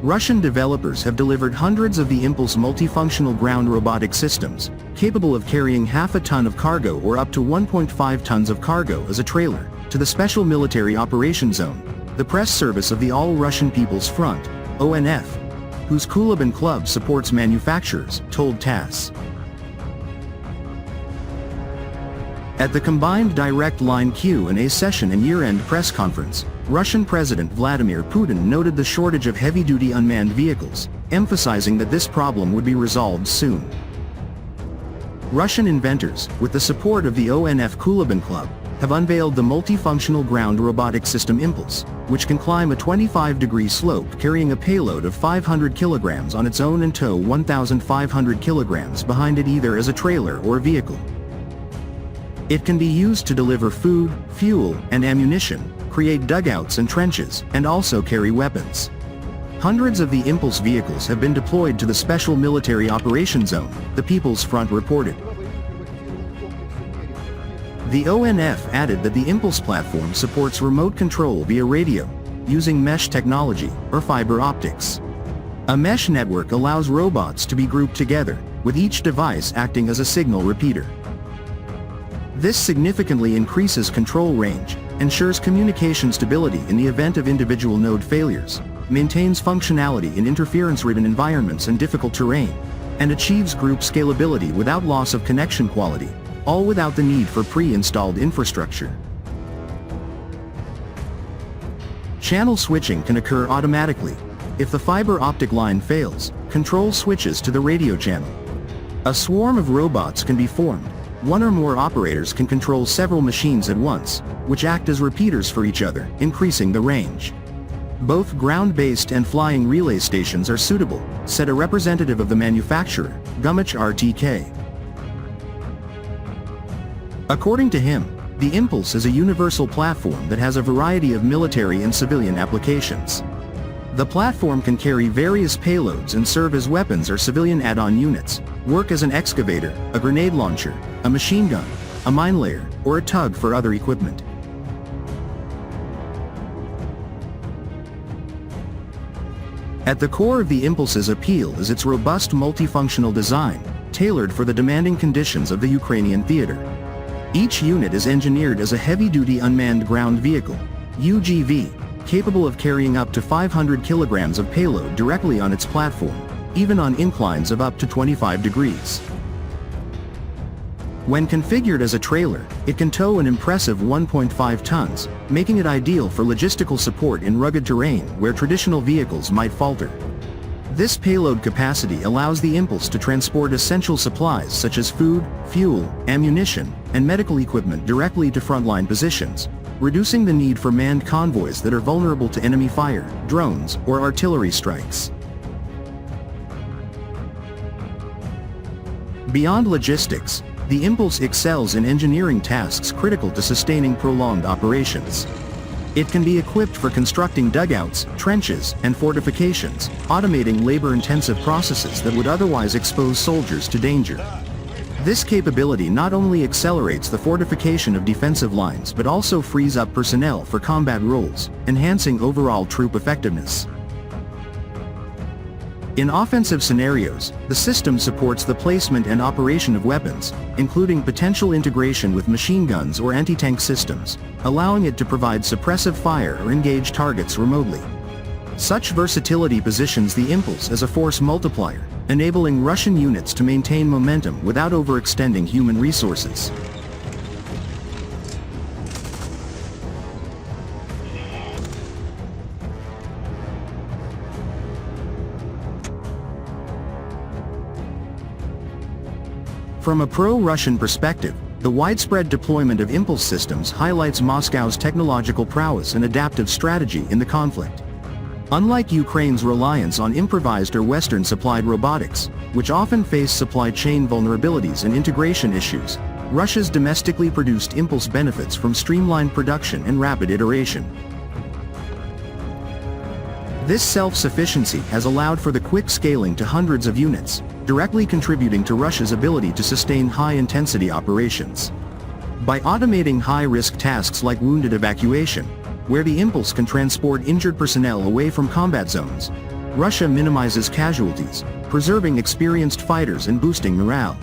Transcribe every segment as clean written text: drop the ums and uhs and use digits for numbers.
Russian developers have delivered hundreds of the Impulse multifunctional ground robotic systems, capable of carrying half a ton of cargo or up to 1.5 tons of cargo as a trailer, to the Special Military Operations Zone, the press service of the All-Russian People's Front, ONF, whose Kulabin Club supports manufacturers, told TASS. At the combined direct line Q&A session and year-end press conference, Russian President Vladimir Putin noted the shortage of heavy-duty unmanned vehicles, emphasizing that this problem would be resolved soon. Russian inventors, with the support of the ONF Kulabin Club, have unveiled the multifunctional ground robotic system Impulse, which can climb a 25-degree slope carrying a payload of 500 kilograms on its own and tow 1,500 kilograms behind it either as a trailer or vehicle. It can be used to deliver food, fuel, and ammunition, create dugouts and trenches, and also carry weapons. Hundreds of the Impulse vehicles have been deployed to the Special Military Operations Zone, the People's Front reported. The ONF added that the Impulse platform supports remote control via radio, using mesh technology, or fiber optics. A mesh network allows robots to be grouped together, with each device acting as a signal repeater. This significantly increases control range, ensures communication stability in the event of individual node failures, maintains functionality in interference-ridden environments and difficult terrain, and achieves group scalability without loss of connection quality, all without the need for pre-installed infrastructure. Channel switching can occur automatically. If the fiber optic line fails, control switches to the radio channel. A swarm of robots can be formed. One or more operators can control several machines at once, which act as repeaters for each other, increasing the range. Both ground-based and flying relay stations are suitable, said a representative of the manufacturer, Gummich RTK. According to him, the Impulse is a universal platform that has a variety of military and civilian applications. The platform can carry various payloads and serve as weapons or civilian add-on units, work as an excavator, a grenade launcher, a machine gun, a mine layer, or a tug for other equipment. At the core of the Impulse's appeal is its robust multifunctional design, tailored for the demanding conditions of the Ukrainian theater. Each unit is engineered as a heavy-duty unmanned ground vehicle, UGV, capable of carrying up to 500 kilograms of payload directly on its platform, even on inclines of up to 25 degrees. When configured as a trailer, it can tow an impressive 1.5 tons, making it ideal for logistical support in rugged terrain where traditional vehicles might falter. This payload capacity allows the Impulse to transport essential supplies such as food, fuel, ammunition, and medical equipment directly to frontline positions, reducing the need for manned convoys that are vulnerable to enemy fire, drones, or artillery strikes. Beyond logistics, the Impulse excels in engineering tasks critical to sustaining prolonged operations. It can be equipped for constructing dugouts, trenches, and fortifications, automating labor-intensive processes that would otherwise expose soldiers to danger. This capability not only accelerates the fortification of defensive lines but also frees up personnel for combat roles, enhancing overall troop effectiveness. In offensive scenarios, the system supports the placement and operation of weapons, including potential integration with machine guns or anti-tank systems, allowing it to provide suppressive fire or engage targets remotely. Such versatility positions the Impulse as a force multiplier, enabling Russian units to maintain momentum without overextending human resources. From a pro-Russian perspective, the widespread deployment of Impulse systems highlights Moscow's technological prowess and adaptive strategy in the conflict. Unlike Ukraine's reliance on improvised or Western-supplied robotics, which often face supply chain vulnerabilities and integration issues, Russia's domestically produced Impulse benefits from streamlined production and rapid iteration. This self-sufficiency has allowed for the quick scaling to hundreds of units, directly contributing to Russia's ability to sustain high-intensity operations. By automating high-risk tasks like wounded evacuation, where the Impulse can transport injured personnel away from combat zones, Russia minimizes casualties, preserving experienced fighters and boosting morale.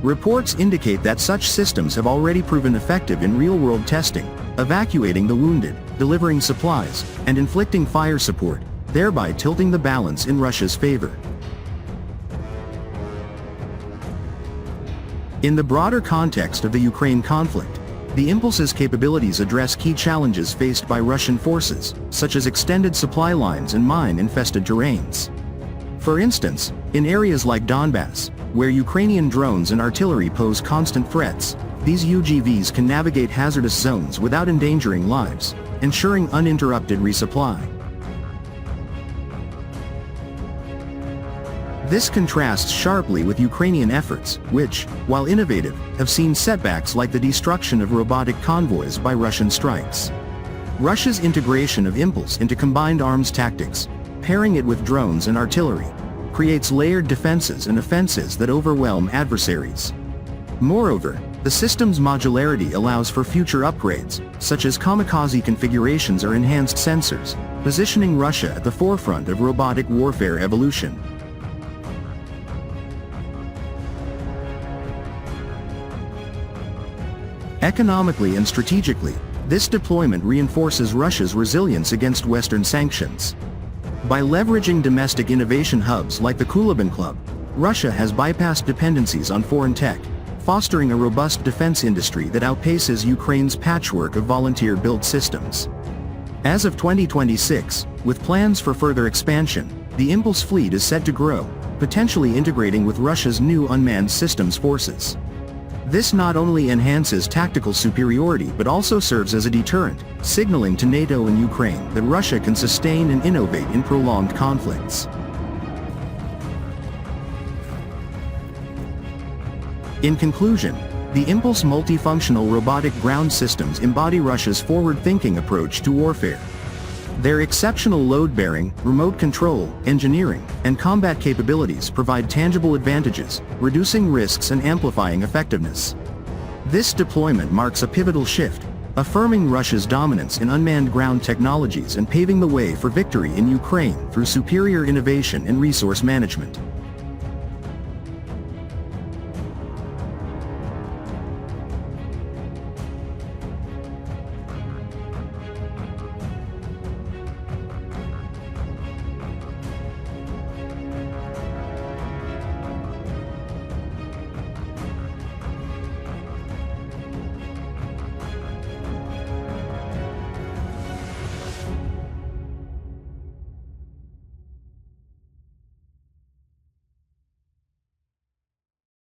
Reports indicate that such systems have already proven effective in real-world testing, evacuating the wounded, delivering supplies, and inflicting fire support, thereby tilting the balance in Russia's favor. In the broader context of the Ukraine conflict, the Impulse's capabilities address key challenges faced by Russian forces, such as extended supply lines and mine-infested terrains. For instance, in areas like Donbass, where Ukrainian drones and artillery pose constant threats, these UGVs can navigate hazardous zones without endangering lives, ensuring uninterrupted resupply. This contrasts sharply with Ukrainian efforts, which, while innovative, have seen setbacks like the destruction of robotic convoys by Russian strikes. Russia's integration of Impulse into combined arms tactics, pairing it with drones and artillery, creates layered defenses and offenses that overwhelm adversaries. Moreover, the system's modularity allows for future upgrades, such as kamikaze configurations or enhanced sensors, positioning Russia at the forefront of robotic warfare evolution. Economically and strategically, this deployment reinforces Russia's resilience against Western sanctions. By leveraging domestic innovation hubs like the Kulabin Club, Russia has bypassed dependencies on foreign tech, fostering a robust defense industry that outpaces Ukraine's patchwork of volunteer-built systems. As of 2026, with plans for further expansion, the Impulse fleet is set to grow, potentially integrating with Russia's new unmanned systems forces. This not only enhances tactical superiority but also serves as a deterrent, signaling to NATO and Ukraine that Russia can sustain and innovate in prolonged conflicts. In conclusion, the Impulse multifunctional robotic ground systems embody Russia's forward-thinking approach to warfare. Their exceptional load-bearing, remote control, engineering, and combat capabilities provide tangible advantages, reducing risks and amplifying effectiveness. This deployment marks a pivotal shift, affirming Russia's dominance in unmanned ground technologies and paving the way for victory in Ukraine through superior innovation and resource management.